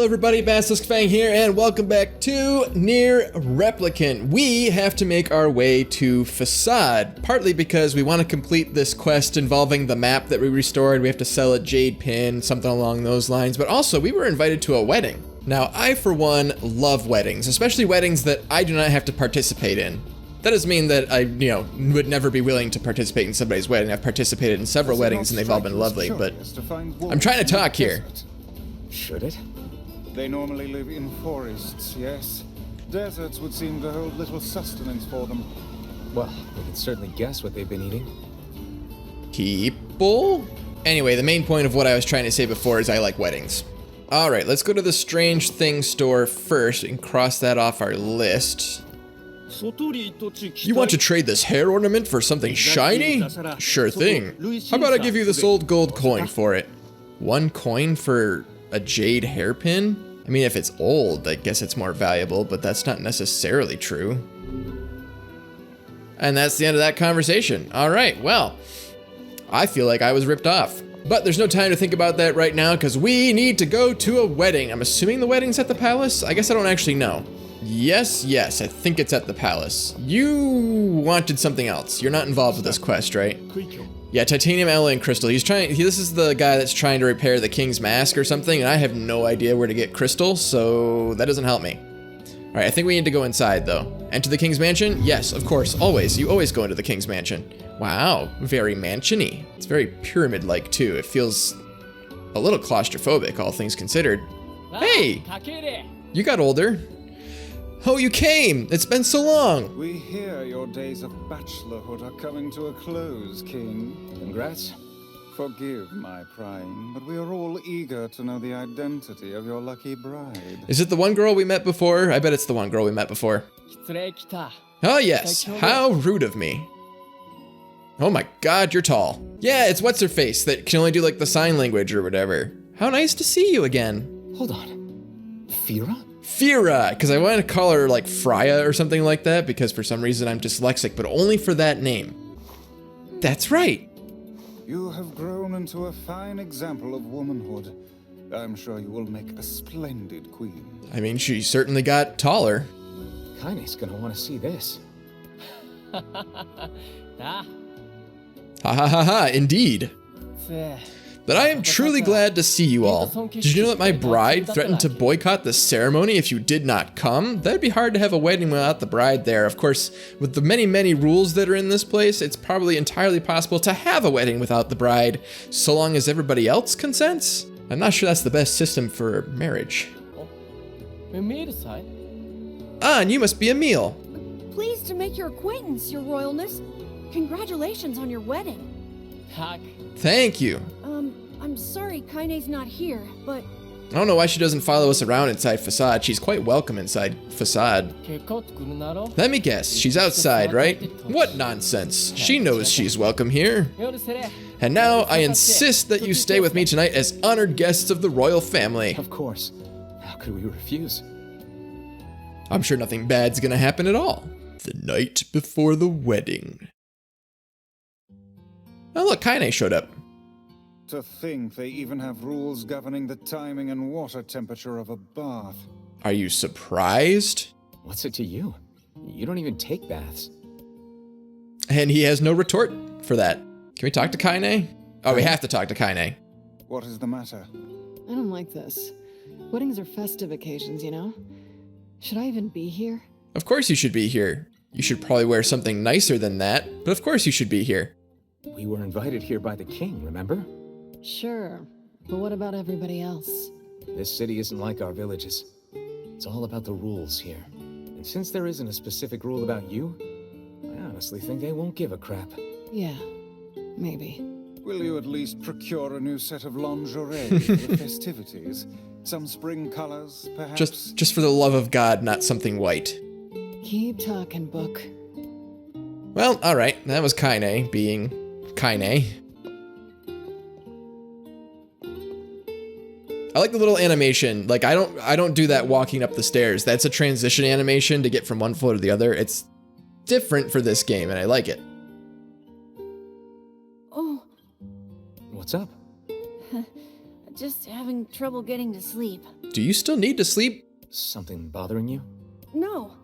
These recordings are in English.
Hello everybody, Basilisk Fang here, and welcome back to NieR Replicant. We have to make our way to Facade, partly because we want to complete this quest involving the map that we restored. We have to sell a jade pin, something along those lines, but also we were invited to a wedding. Now, I for one love weddings, especially weddings that I do not have to participate in. That doesn't mean that I, would never be willing to participate in somebody's wedding. I've participated in several weddings and they've all been lovely, but I'm trying to talk here. Should it? They normally live in forests, yes. Deserts would seem to hold little sustenance for them. Well, we can certainly guess what they've been eating. People? Anyway, the main point of what I was trying to say before is I like weddings. All right, let's go to the Strange Things store first and cross that off our list. You want to trade this hair ornament for something shiny? Sure thing. How about I give you this old gold coin for it? 1 coin for a jade hairpin? I mean, if it's old, I guess it's more valuable, but that's not necessarily true. And that's the end of that conversation. All right, well, I feel like I was ripped off. But there's no time to think about that right now because we need to go to a wedding. I'm assuming the wedding's at the palace? I guess I don't actually know. Yes, I think it's at the palace. You wanted something else. You're not involved with this quest, right? Yeah, titanium, alloy, and crystal. This is the guy that's trying to repair the king's mask or something, and I have no idea where to get crystal, so that doesn't help me. All right, I think we need to go inside, though. Enter the king's mansion? Yes, of course, always. You always go into the king's mansion. Wow, very mansion-y. It's very pyramid-like, too. It feels a little claustrophobic, all things considered. Hey! You got older. Oh, you came! It's been so long! We hear your days of bachelorhood are coming to a close, King. Congrats. Forgive my prying, but we are all eager to know the identity of your lucky bride. Is it the one girl we met before? I bet it's the one girl we met before. Oh yes, how rude of me. Oh my god, you're tall. Yeah, it's what's-her-face that can only do like the sign language or whatever. How nice to see you again. Hold on. Fira? Fira, because I wanted to call her like Freya or something like that because for some reason I'm dyslexic, but only for that name. That's right. You have grown into a fine example of womanhood. I'm sure you will make a splendid queen. I mean, she certainly got taller. Kaine's gonna want to see this. Ha ha ha ha, indeed. But I am truly glad to see you all. Did you know that my bride threatened to boycott the ceremony if you did not come? That'd be hard to have a wedding without the bride there. Of course, with the many rules that are in this place, it's probably entirely possible to have a wedding without the bride, so long as everybody else consents. I'm not sure that's the best system for marriage. Ah, and you must be Emil. Pleased to make your acquaintance, your royalness. Congratulations on your wedding. Thank you. I'm sorry Kaine's not here, but... I don't know why she doesn't follow us around inside Facade. She's quite welcome inside Facade. Let me guess, she's outside, right? What nonsense. She knows she's welcome here. And now I insist that you stay with me tonight as honored guests of the royal family. Of course. How could we refuse? I'm sure nothing bad's gonna happen at all. The night before the wedding. Oh look, Kaine showed up. To think they even have rules governing the timing and water temperature of a bath. Are you surprised? What's it to you? You don't even take baths. And he has no retort for that. Can we talk to Kaine? Oh, we have to talk to Kaine. What is the matter? I don't like this. Weddings are festive occasions, you know? Should I even be here? Of course you should be here. You should probably wear something nicer than that, but of course you should be here. We were invited here by the king, remember? Sure, but what about everybody else? This city isn't like our villages. It's all about the rules here. And since there isn't a specific rule about you, I honestly think they won't give a crap. Yeah, maybe. Will you at least procure a new set of lingerie for the festivities? Some spring colors, perhaps? Just for the love of God, not something white. Keep talking, book. Well, alright, that was Kaine being Kaine. I like the little animation. Like I don't do that walking up the stairs. That's a transition animation to get from one floor to the other. It's different for this game and I like it. Oh. What's up? just having trouble getting to sleep. Do you still need to sleep? Something bothering you? No,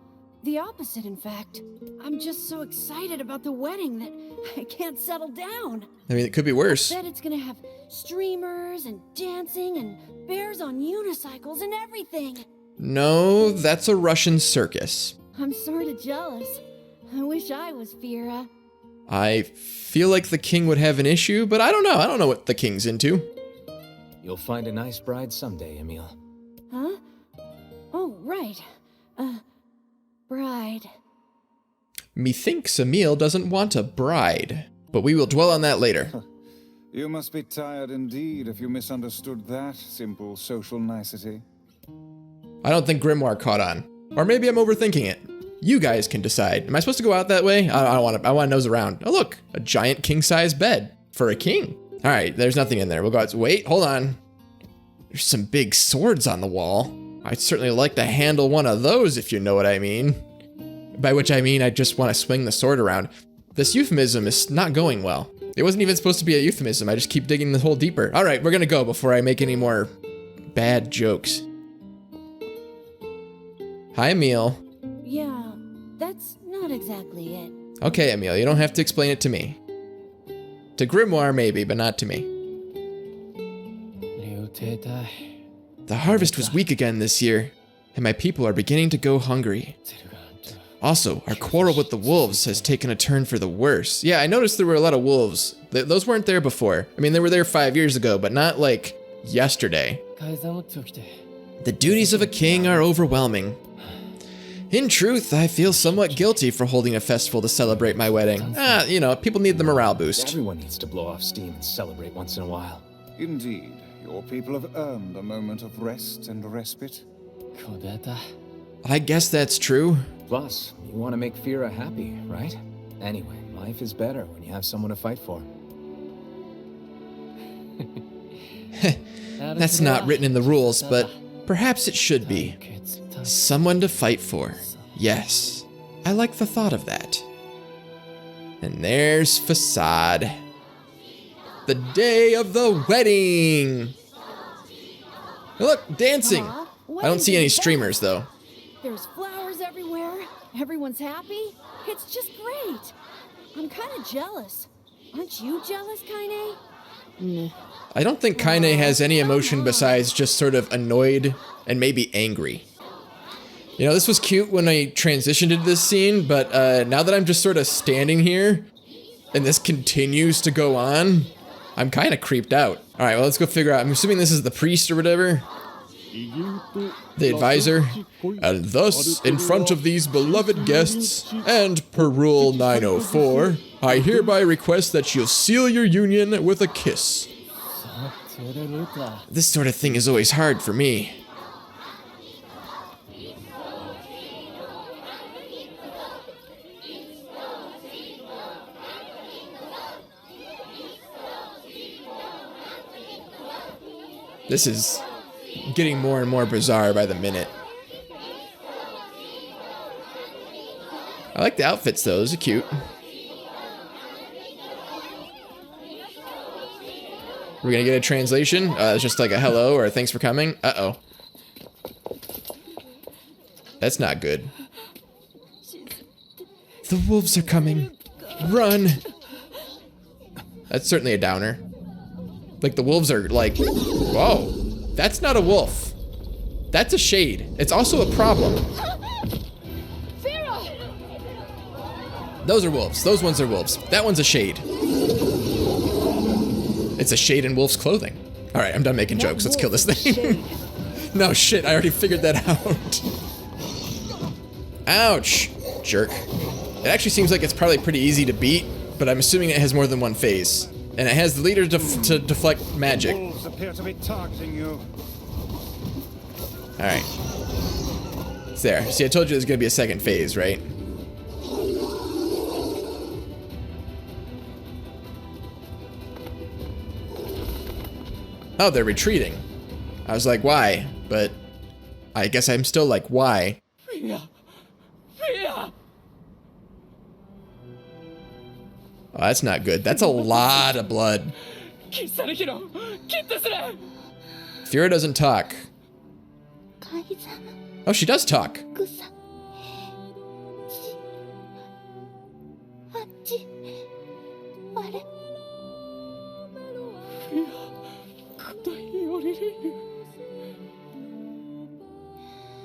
the opposite, in fact. I'm just so excited about the wedding that I can't settle down. I mean, it could be worse. Said it's gonna have streamers and dancing and bears on unicycles and everything. No, that's a Russian circus. I'm sorta jealous. I wish I was Fira. I feel like the king would have an issue, but I don't know. I don't know what the king's into. You'll find a nice bride someday, Emil. Huh? Oh, right. Bride. Methinks Emil doesn't want a bride, but we will dwell on that later. You must be tired indeed if you misunderstood that simple social nicety. I don't think Grimoire caught on. Or maybe I'm overthinking it. You guys can decide. Am I supposed to go out that way? I want to nose around. Oh look, a giant king-size bed for a king. All right, there's nothing in there. We'll go out. Wait, hold on. There's some big swords on the wall. I'd certainly like to handle one of those, if you know what I mean. By which I mean I just want to swing the sword around. This euphemism is not going well. It wasn't even supposed to be a euphemism. I just keep digging the hole deeper. All right, we're gonna go before I make any more bad jokes. Hi, Emil. Yeah, that's not exactly it. Okay, Emil, you don't have to explain it to me. To Grimoire, maybe, but not to me. The harvest was weak again this year, and my people are beginning to go hungry. Also, our quarrel with the wolves has taken a turn for the worse. Yeah, I noticed there were a lot of wolves. Those weren't there before. I mean, they were there 5 years ago, but not like yesterday. The duties of a king are overwhelming. In truth, I feel somewhat guilty for holding a festival to celebrate my wedding. You know, people need the morale boost. Everyone needs to blow off steam and celebrate once in a while. Indeed, your people have earned a moment of rest and respite. I guess that's true. Plus, you want to make Fira happy, right? Anyway, life is better when you have someone to fight for. That's not written in the rules, but perhaps it should be. Someone to fight for. Yes, I like the thought of that. And there's Facade. The day of the wedding! Look, dancing! Aw, I don't see any wedding's streamers though. There's flowers everywhere. Everyone's happy. It's just great. I'm kind of jealous. Aren't you jealous, Kaine? Nah. I don't think Kaine has any emotion besides just sort of annoyed and maybe angry. You know, this was cute when I transitioned into this scene, but now that I'm just sort of standing here and this continues to go on, I'm kind of creeped out. All right, well, let's go figure out. I'm assuming this is the priest or whatever. The advisor. And thus, in front of these beloved guests, and per rule 904, I hereby request that you'll seal your union with a kiss. This sort of thing is always hard for me. This is getting more and more bizarre by the minute. I like the outfits though, those are cute. We're gonna get a translation. It's just like a hello or a thanks for coming. Uh-oh. That's not good. The wolves are coming. Run! That's certainly a downer. Like the wolves are like, whoa, that's not a wolf. That's a shade. It's also a problem. Those are wolves. Those ones are wolves. That one's a shade. It's a shade in wolf's clothing. All right, I'm done making jokes. Let's kill this thing. No shit, I already figured that out. Ouch, jerk. It actually seems like it's probably pretty easy to beat, but I'm assuming it has more than one phase. And it has the leader to deflect magic. Wolves appear to be targeting you. All right. It's there. See, I told you there's gonna be a second phase, right? Oh, they're retreating. I was like, why? But I guess I'm still like, why? Oh, that's not good. That's a lot of blood. Fira doesn't talk. 改ざん Oh, she does talk. 草あっちあれ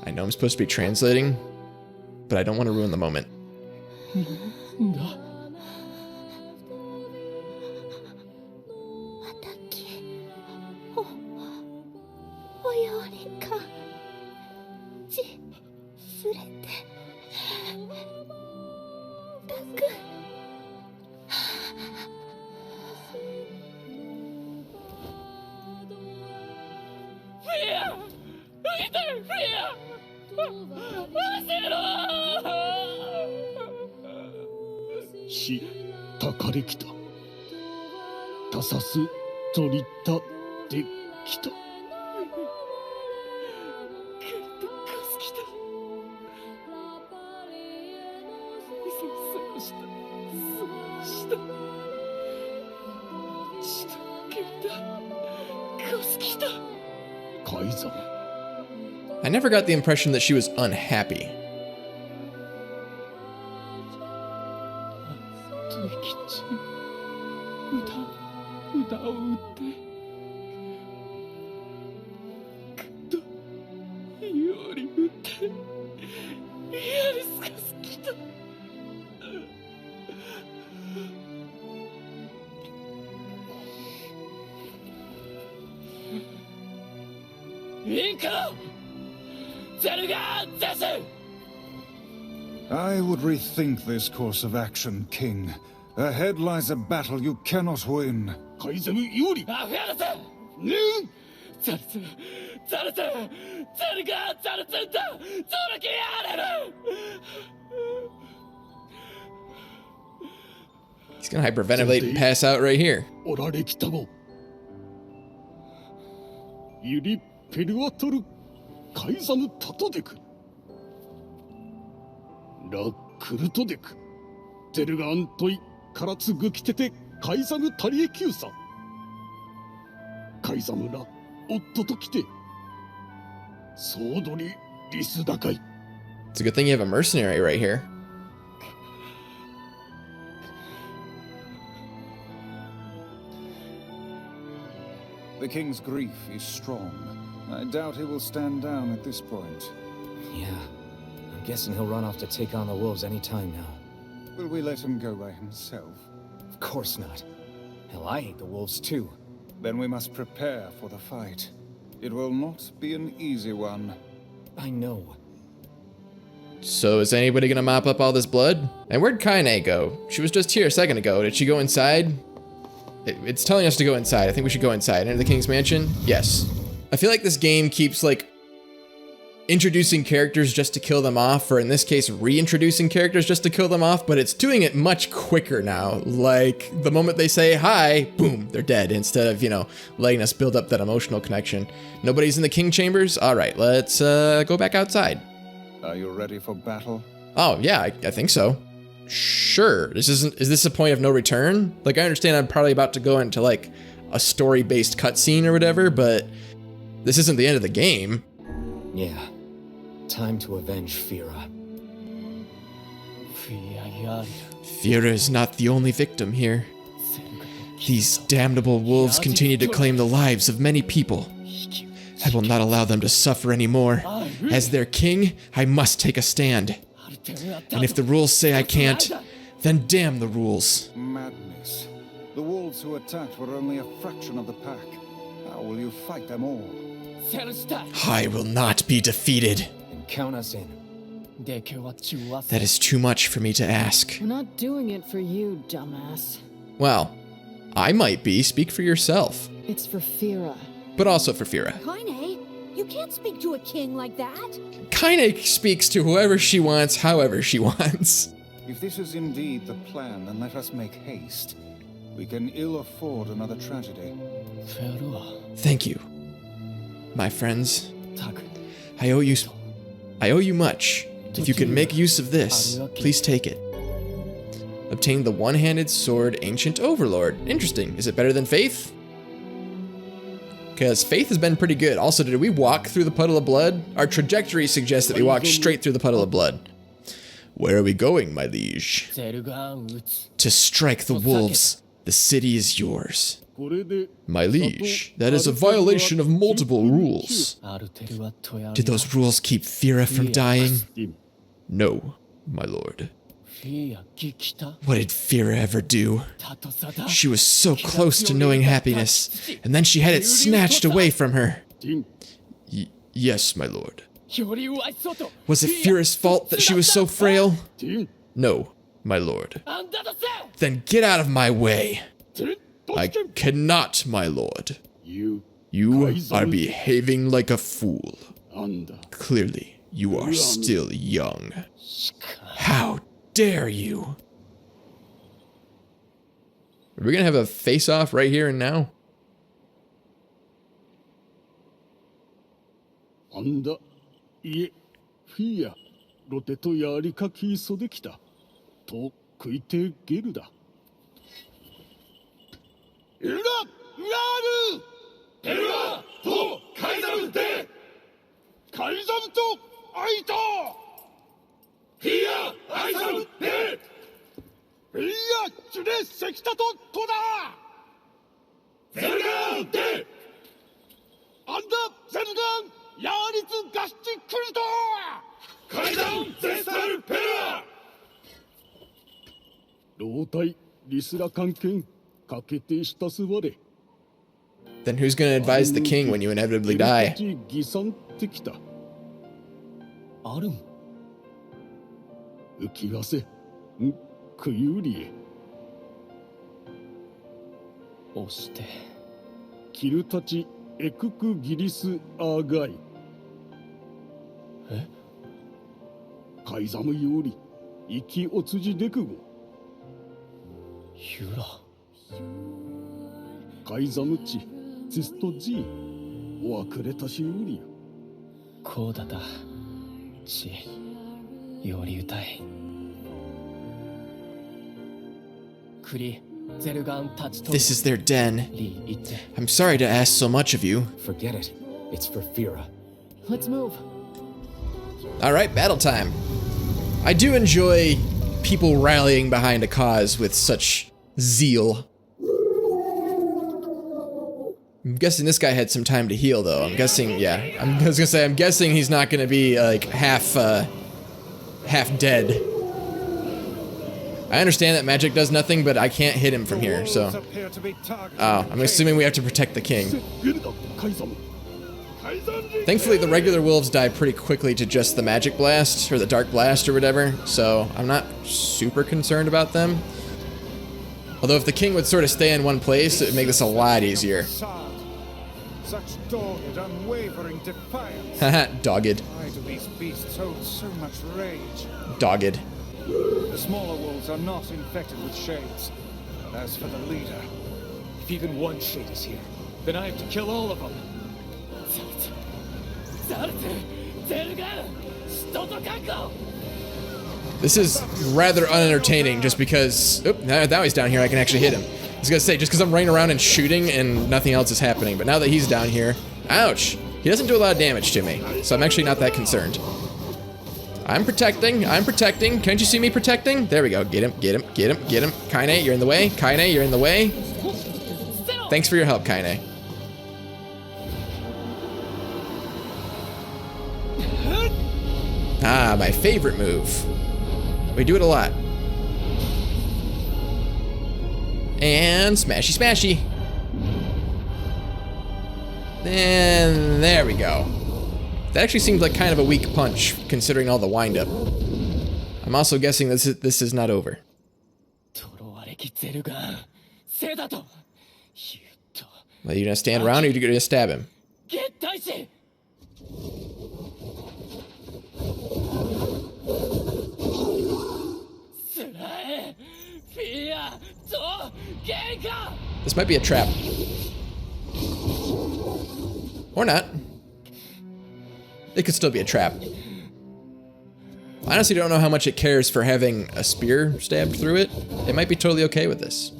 I know I'm supposed to be translating, but I don't want to ruin the moment. 畑およりかちすれてたく したかれきた。たさすとりたできた。改ざん I never got the impression that she was unhappy. 敵地歌を打ってくっとより打ってやるすか好きだ I would rethink this course of action, King. Ahead lies a battle you cannot win. 改ざん有利He's gonna hyperventilate and pass out right here. おられきたごユリペルアトル改ざぬたとでくラクルトデクテルガアントイカラツグキテテ改ざぬタリエキューサ改ざぬら夫と来てソードリリスダカイ It's a good thing you have a mercenary right here. The king's grief is strong. I doubt he will stand down at this point. Yeah. I'm guessing he'll run off to take on the wolves any time now. Will we let him go by himself? Of course not. Hell, I hate the wolves too. Then we must prepare for the fight. It will not be an easy one. I know. So is anybody gonna mop up all this blood? And where'd Kaine go? She was just here a second ago. Did she go inside? It's telling us to go inside. I think we should go inside. Enter the king's mansion? Yes. I feel like this game keeps like introducing characters just to kill them off, or in this case, reintroducing characters just to kill them off, but it's doing it much quicker now. Like, the moment they say hi, boom, they're dead, instead of, you know, letting us build up that emotional connection. Nobody's in the king chambers? All right, let's go back outside. Are you ready for battle? Oh, yeah, I think so. Sure. Is this a point of no return? Like, I understand I'm probably about to go into, like, a story-based cutscene or whatever, but this isn't the end of the game. Yeah. Time to avenge Fira. Fira is not the only victim here. These damnable wolves continue to claim the lives of many people. I will not allow them to suffer anymore. As their king, I must take a stand. And if the rules say I can't, then damn the rules. Madness. The wolves who attacked were only a fraction of the pack. How will you fight them all? I will not be defeated. And count us in. That is too much for me to ask. We're not doing it for you, dumbass. Well, I might be. Speak for yourself. It's for Fira. But also for Fira. Kaine, you can't speak to a king like that. Kaine speaks to whoever she wants, however she wants. If this is indeed the plan, then let us make haste. We can ill afford another tragedy. Thank you, my friends. I owe you much. If you can make use of this, please take it. Obtain the one-handed sword Ancient Overlord. Interesting. Is it better than Faith? Because Faith has been pretty good. Also, did we walk through the puddle of blood? Our trajectory suggests that we walked straight through the puddle of blood. Where are we going, my liege? To strike the wolves. The city is yours. My liege, that is a violation of multiple rules. Did those rules keep Fira from dying? No, my lord. What did Fira ever do? She was so close to knowing happiness, and then she had it snatched away from her. Yes, my lord. Was it Fira's fault that she was so frail? No, my lord. Then get out of my way. I cannot, my lord. You are behaving like a fool. Clearly, you are still young. How dare you? Are we gonna have a face-off right here and now? Then who's gonna advise the king when you inevitably die? This is their den. I'm sorry to ask so much of you. Forget it. It's for Fira. Let's move. Alright, battle time. I do enjoy people rallying behind a cause with such zeal. I'm guessing this guy had some time to heal, though. I'm guessing, yeah. I was gonna say, I'm guessing he's not gonna be, like, half dead. I understand that magic does nothing, but I can't hit him from here, so... Oh, I'm assuming we have to protect the king. Thankfully, the regular wolves die pretty quickly to just the magic blast, or the dark blast, or whatever, so I'm not super concerned about them. Although if the king would sort of stay in one place, it would make this a lot easier. Such dogged, unwavering defiance. Haha, dogged. Why do these beasts hold so much rage? Dogged. The smaller wolves are not infected with shades. But as for the leader, If even one shade is here, then I have to kill all of them. This is rather unentertaining just because... Oh, now he's down here, I can actually hit him. I was gonna say, just because I'm running around and shooting and nothing else is happening, but now that he's down here... Ouch! He doesn't do a lot of damage to me, so I'm actually not that concerned. I'm protecting. Can't you see me protecting? There we go. Get him. Kaine, you're in the way. Kaine, you're in the way. Thanks for your help, Kaine. Ah, my favorite move. We do it a lot. And smashy smashy. And there we go. That actually seems like kind of a weak punch, considering all the wind-up. I'm also guessing this is not over. Are you gonna stand around or are you gonna stab him? This might be a trap. Or not. It could still be a trap. I honestly don't know how much it cares for having a spear stabbed through it. It might be totally okay with this.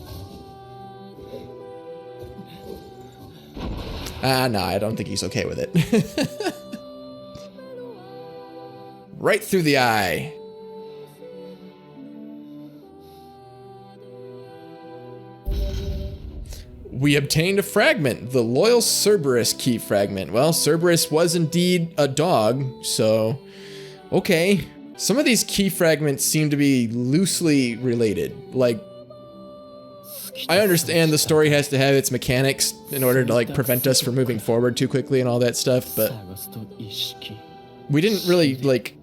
Nah, I don't think he's okay with it. Right through the eye. We obtained a fragment, the loyal Cerberus key fragment. Well, Cerberus was indeed a dog, so okay. Some of these key fragments seem to be loosely related. Like, I understand the story has to have its mechanics in order to like prevent us from moving forward too quickly and all that stuff, but we didn't really like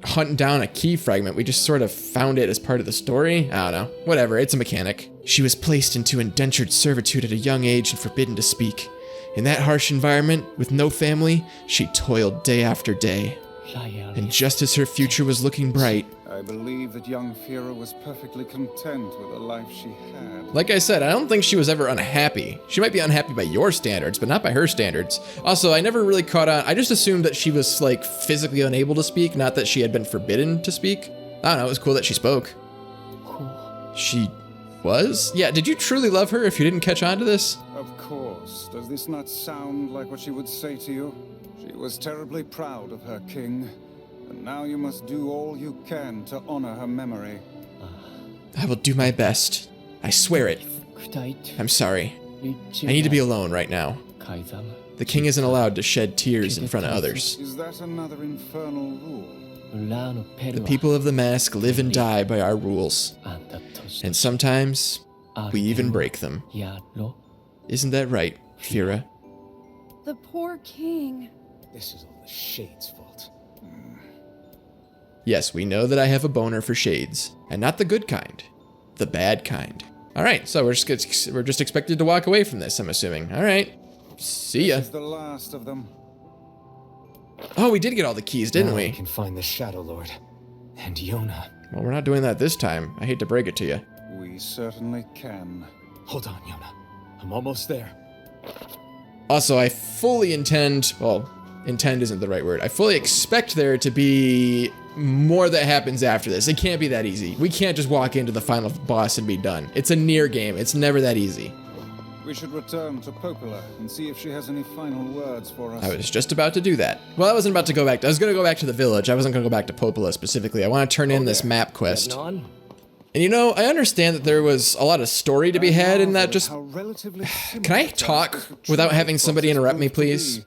hunt down a key fragment. We just sort of found it as part of the story. I don't know. Whatever, it's a mechanic. She was placed into indentured servitude at a young age and forbidden to speak. In that harsh environment, with no family, she toiled day after day. And just as her future was looking bright, I believe that young Fira was perfectly content with the life she had. like I said, I don't think she was ever unhappy. She might be unhappy by your standards, but not by her standards. Also, I never really caught on. I just assumed that she was like physically unable to speak, not that she had been forbidden to speak. I don't know, it was cool that she spoke. She was? Yeah, did you truly love her if you didn't catch on to this? Of course. Does this not sound like what she would say to you? She was terribly proud of her king, and now you must do all you can to honor her memory. I will do my best. I swear it. I'm sorry. I need to be alone right now. The king isn't allowed to shed tears in front of others. Is that another infernal rule? The people of the mask live and die by our rules. And sometimes, we even break them. Isn't that right, Fira? The poor king. This is all the Shade's fault. Yes, we know that I have a boner for shades. And not the good kind. The bad kind. Alright, so we're just expected to walk away from this, I'm assuming. Alright. See ya. This is the last of them. Oh, we did get all the keys, didn't Now we? I can find the Shadow Lord. And Yona. Well, we're not doing that this time. I hate to break it to you. We certainly can. Hold on, Yona. I'm almost there. Also, I fully intend, well, intend isn't the right word. I fully expect there to be more that happens after this. It can't be that easy. We can't just walk into the final boss and be done. It's a NieR game. It's never that easy. We should return to Popola and see if she has any final words for us. I was just about to do that. Well, I wasn't about to go back. I was going to go back to the village. I wasn't going to go back to Popola specifically. I want to turn in this map quest. And you know, I understand that there was a lot of story to be had in that just... Can I talk without having somebody interrupt me, please?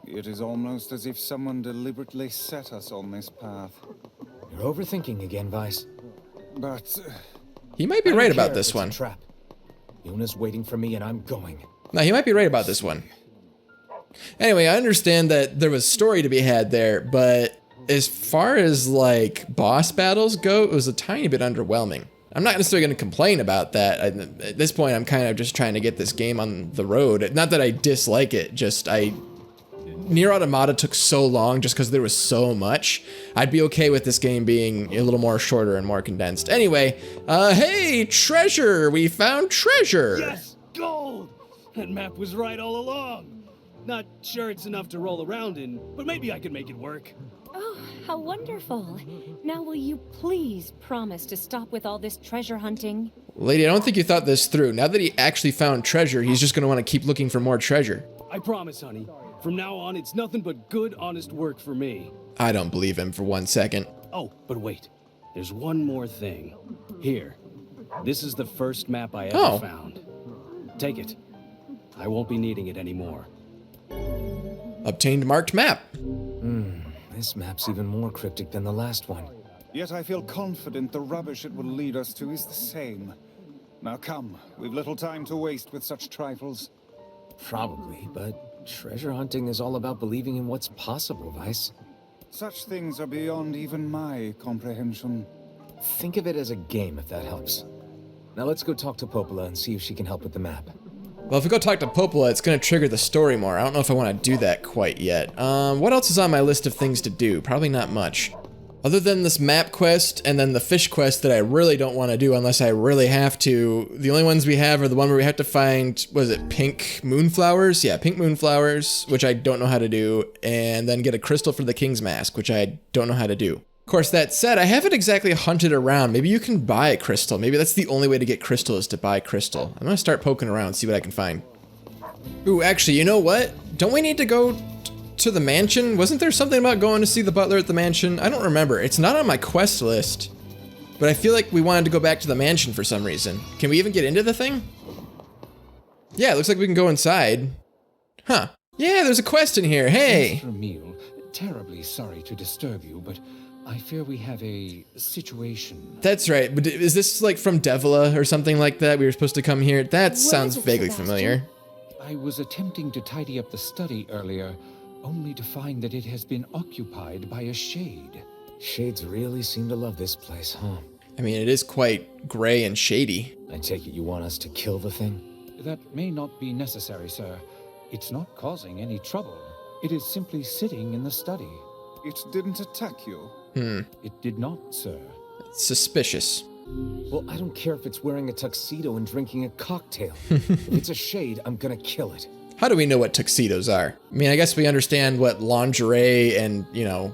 It is almost as if someone deliberately set us on this path. You're overthinking again, Vice. But... He might be right about this one. Trap. Yona's waiting for me and I'm going. No, he might be right about this one. Anyway, I understand that there was story to be had there, but as far as like boss battles go, it was a tiny bit underwhelming. I'm not necessarily going to complain about that. At this point, I'm kind of just trying to get this game on the road. Not that I dislike it, just NieR Automata took so long just because there was so much. I'd be okay with this game being a little more shorter and more condensed. Anyway, hey, treasure! We found treasure! Yes, gold! That map was right all along. Not sure it's enough to roll around in, but maybe I can make it work. Oh, how wonderful. Now will you please promise to stop with all this treasure hunting? Lady, I don't think you thought this through. Now that he actually found treasure, he's just going to want to keep looking for more treasure. I promise, honey. From now on, it's nothing but good, honest work for me. I don't believe him for 1 second. Oh, but wait. There's one more thing. Here. This is the first map I ever found. Take it. I won't be needing it anymore. Obtained marked map. This map's even more cryptic than the last one. yet I feel confident the rubbish it will lead us to is the same. Now come, we've little time to waste with such trifles. Probably, but treasure hunting is all about believing in what's possible, Vice. Such things are beyond even my comprehension. Think of it as a game, if that helps. Now let's go talk to Popola and see if she can help with the map. Well, if we go talk to Popola, it's going to trigger the story more. I don't know if I want to do that quite yet. What else is on my list of things to do? Probably not much. Other than this map quest and then the fish quest that I really don't want to do unless I really have to, the only ones we have are the one where we have to find, was it pink moonflowers? Yeah, pink moonflowers, which I don't know how to do, and then get a crystal for the king's mask, which I don't know how to do. Of course, that said, I haven't exactly hunted around. Maybe you can buy a crystal. Maybe that's the only way to get crystal is to buy crystal. I'm gonna start poking around, see what I can find. Ooh, actually, you know what? Don't we need to go to the mansion? Wasn't there something about going to see the butler at the mansion? I don't remember. It's not on my quest list, but I feel like we wanted to go back to the mansion for some reason. Can we even get into the thing? Yeah, it looks like we can go inside. Huh. Yeah, there's a quest in here. Hey! Mr. Emile, terribly sorry to disturb you, but I fear we have a situation. That's right, but is this like from Devila or something like that? We were supposed to come here? That sounds is it, vaguely Sebastian? familiar. I was attempting to tidy up the study earlier, only to find that it has been occupied by a shade. Shades really seem to love this place, huh? I mean, it is quite gray and shady. I take it you want us to kill the thing? That may not be necessary, sir. It's not causing any trouble. It is simply sitting in the study. It didn't attack you. It did not, sir. Suspicious. Well, I don't care if it's wearing a tuxedo and drinking a cocktail. If it's a shade, I'm gonna kill it. How do we know what tuxedos are? I mean, I guess we understand what lingerie and, you know,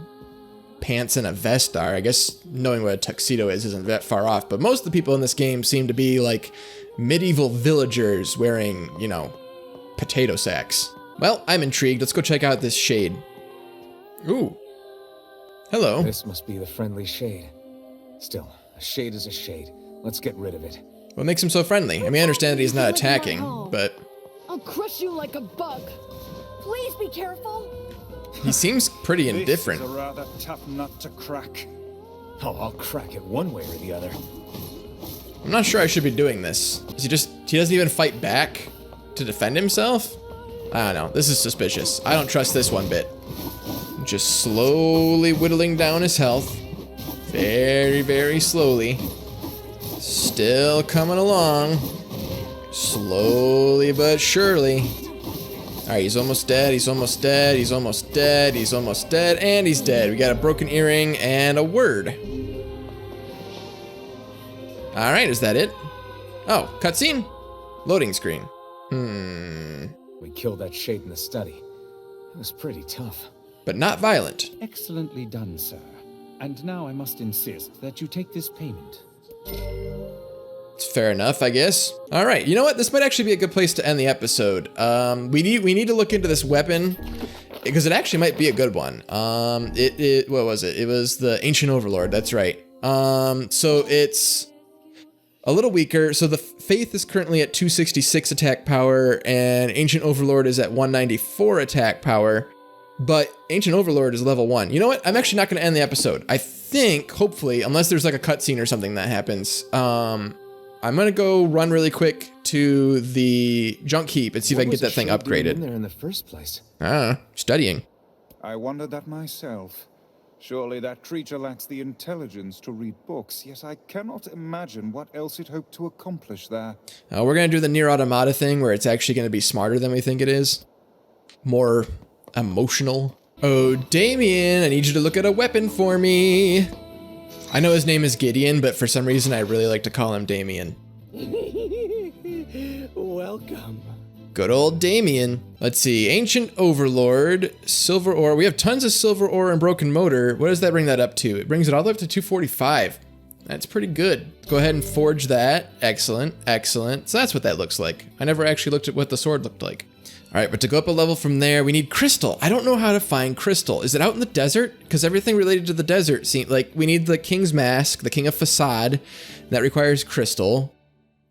pants and a vest are. I guess knowing what a tuxedo is isn't that far off, but most of the people in this game seem to be like medieval villagers wearing, you know, potato sacks. Well, I'm intrigued. Let's go check out this shade. Ooh. Hello. This must be the friendly shade. Still, a shade is a shade. Let's get rid of it. What makes him so friendly? I mean, I understand that he's not attacking, but I'll crush you like a bug. Please be careful. he seems pretty indifferent. This is a rather tough nut to crack. Oh, I'll crack it one way or the other. I'm not sure I should be doing this. He doesn't even fight back to defend himself? I don't know. This is suspicious. I don't trust this one bit. Just slowly whittling down his health. Very, very slowly. Still coming along. Slowly but surely. Alright, he's almost dead, he's almost dead, he's almost dead, he's almost dead, and he's dead. We got a broken earring and a word. Alright, is that it? Oh, cutscene? Loading screen. We killed that shade in the study. It was pretty tough. But not violent. Excellently done, sir. And now I must insist that you take this payment. It's fair enough, I guess. All right, you know what? This might actually be a good place to end the episode. We need to look into this weapon because it actually might be a good one. What was it? It was the Ancient Overlord. That's right. So it's a little weaker. So the Faith is currently at 266 attack power, and Ancient Overlord is at 194 attack power. But Ancient Overlord is level 1. You know what? I'm actually not going to end the episode. I think, hopefully, unless there's like a cutscene or something that happens, I'm going to go run really quick to the junk heap and see if I can get that thing upgraded. In there in the first place. Studying. I wondered that myself. Surely that creature lacks the intelligence to read books, yet I cannot imagine what else it hoped to accomplish there. We're going to do the NieR Automata thing where it's actually going to be smarter than we think it is. More emotional. Oh, Damien, I need you to look at a weapon for me. I know his name is Gideon, but for some reason I really like to call him Damien. Welcome. Good old Damien. Let's see, Ancient Overlord, Silver Ore. We have tons of Silver Ore and Broken Motor. What does that bring that up to? It brings it all the way up to 245. That's pretty good. Go ahead and forge that. Excellent, excellent. So that's what that looks like. I never actually looked at what the sword looked like. All right, but to go up a level from there, we need crystal. I don't know how to find crystal. Is it out in the desert? Because everything related to the desert seems like we need the King's Mask, the King of Facade. That requires crystal.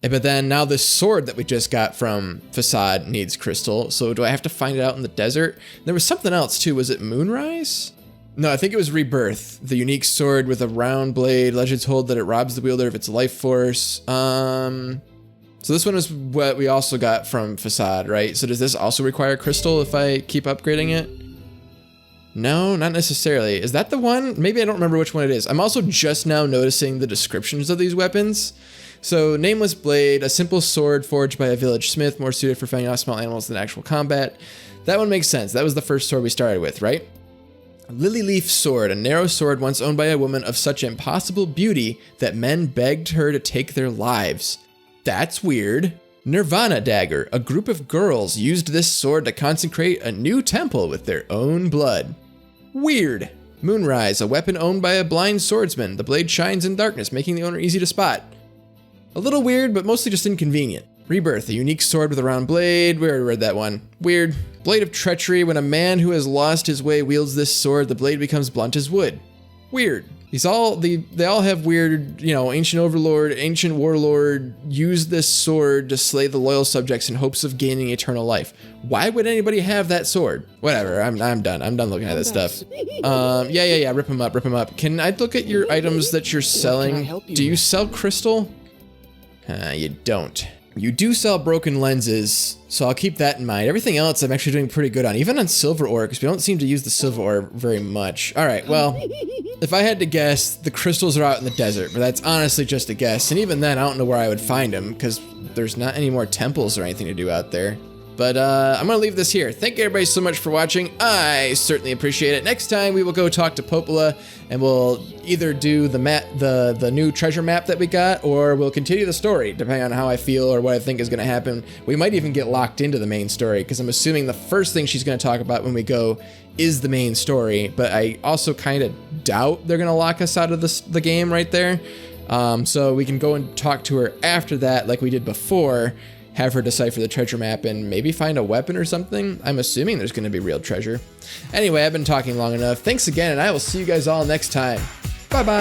But then now this sword that we just got from Facade needs crystal. So do I have to find it out in the desert? There was something else too. Was it Moonrise? No, I think it was Rebirth. The unique sword with a round blade. Legends hold that it robs the wielder of its life force. So this one is what we also got from Facade, right? So does this also require crystal if I keep upgrading it? No, not necessarily. Is that the one? Maybe I don't remember which one it is. I'm also just now noticing the descriptions of these weapons. So Nameless Blade, a simple sword forged by a village smith, more suited for fending off small animals than actual combat. That one makes sense. That was the first sword we started with, right? Lily Leaf Sword, a narrow sword once owned by a woman of such impossible beauty that men begged her to take their lives. That's weird. Nirvana Dagger. A group of girls used this sword to consecrate a new temple with their own blood. Weird. Moonrise. A weapon owned by a blind swordsman. The blade shines in darkness, making the owner easy to spot. A little weird, but mostly just inconvenient. Rebirth, a unique sword with a round blade. We already read that one. Weird. Blade of treachery. When a man who has lost his way wields this sword, the blade becomes blunt as wood. Weird. They all have weird, you know, ancient overlord, ancient warlord, use this sword to slay the loyal subjects in hopes of gaining eternal life. Why would anybody have that sword? Whatever, I'm done. I'm done looking at this stuff. Yeah, rip them up. Can I look at your items that you're selling? Do you sell crystal? You don't. You do sell broken lenses, so I'll keep that in mind. Everything else I'm actually doing pretty good on, even on silver ore, because we don't seem to use the silver ore very much. All right, well, if I had to guess, the crystals are out in the desert, but that's honestly just a guess. And even then, I don't know where I would find them, because there's not any more temples or anything to do out there. But I'm gonna leave this here. Thank you everybody so much for watching. I certainly appreciate it. Next time we will go talk to Popola, and we'll either do the new treasure map that we got, or we'll continue the story, depending on how I feel or what I think is gonna happen. We might even get locked into the main story, because I'm assuming the first thing she's gonna talk about when we go is the main story, but I also kind of doubt they're gonna lock us out of the game right there. So we can go and talk to her after that, like we did before, have her decipher the treasure map and maybe find a weapon or something. I'm assuming there's gonna be real treasure. Anyway, I've been talking long enough. Thanks again, and I will see you guys all next time. Bye-bye!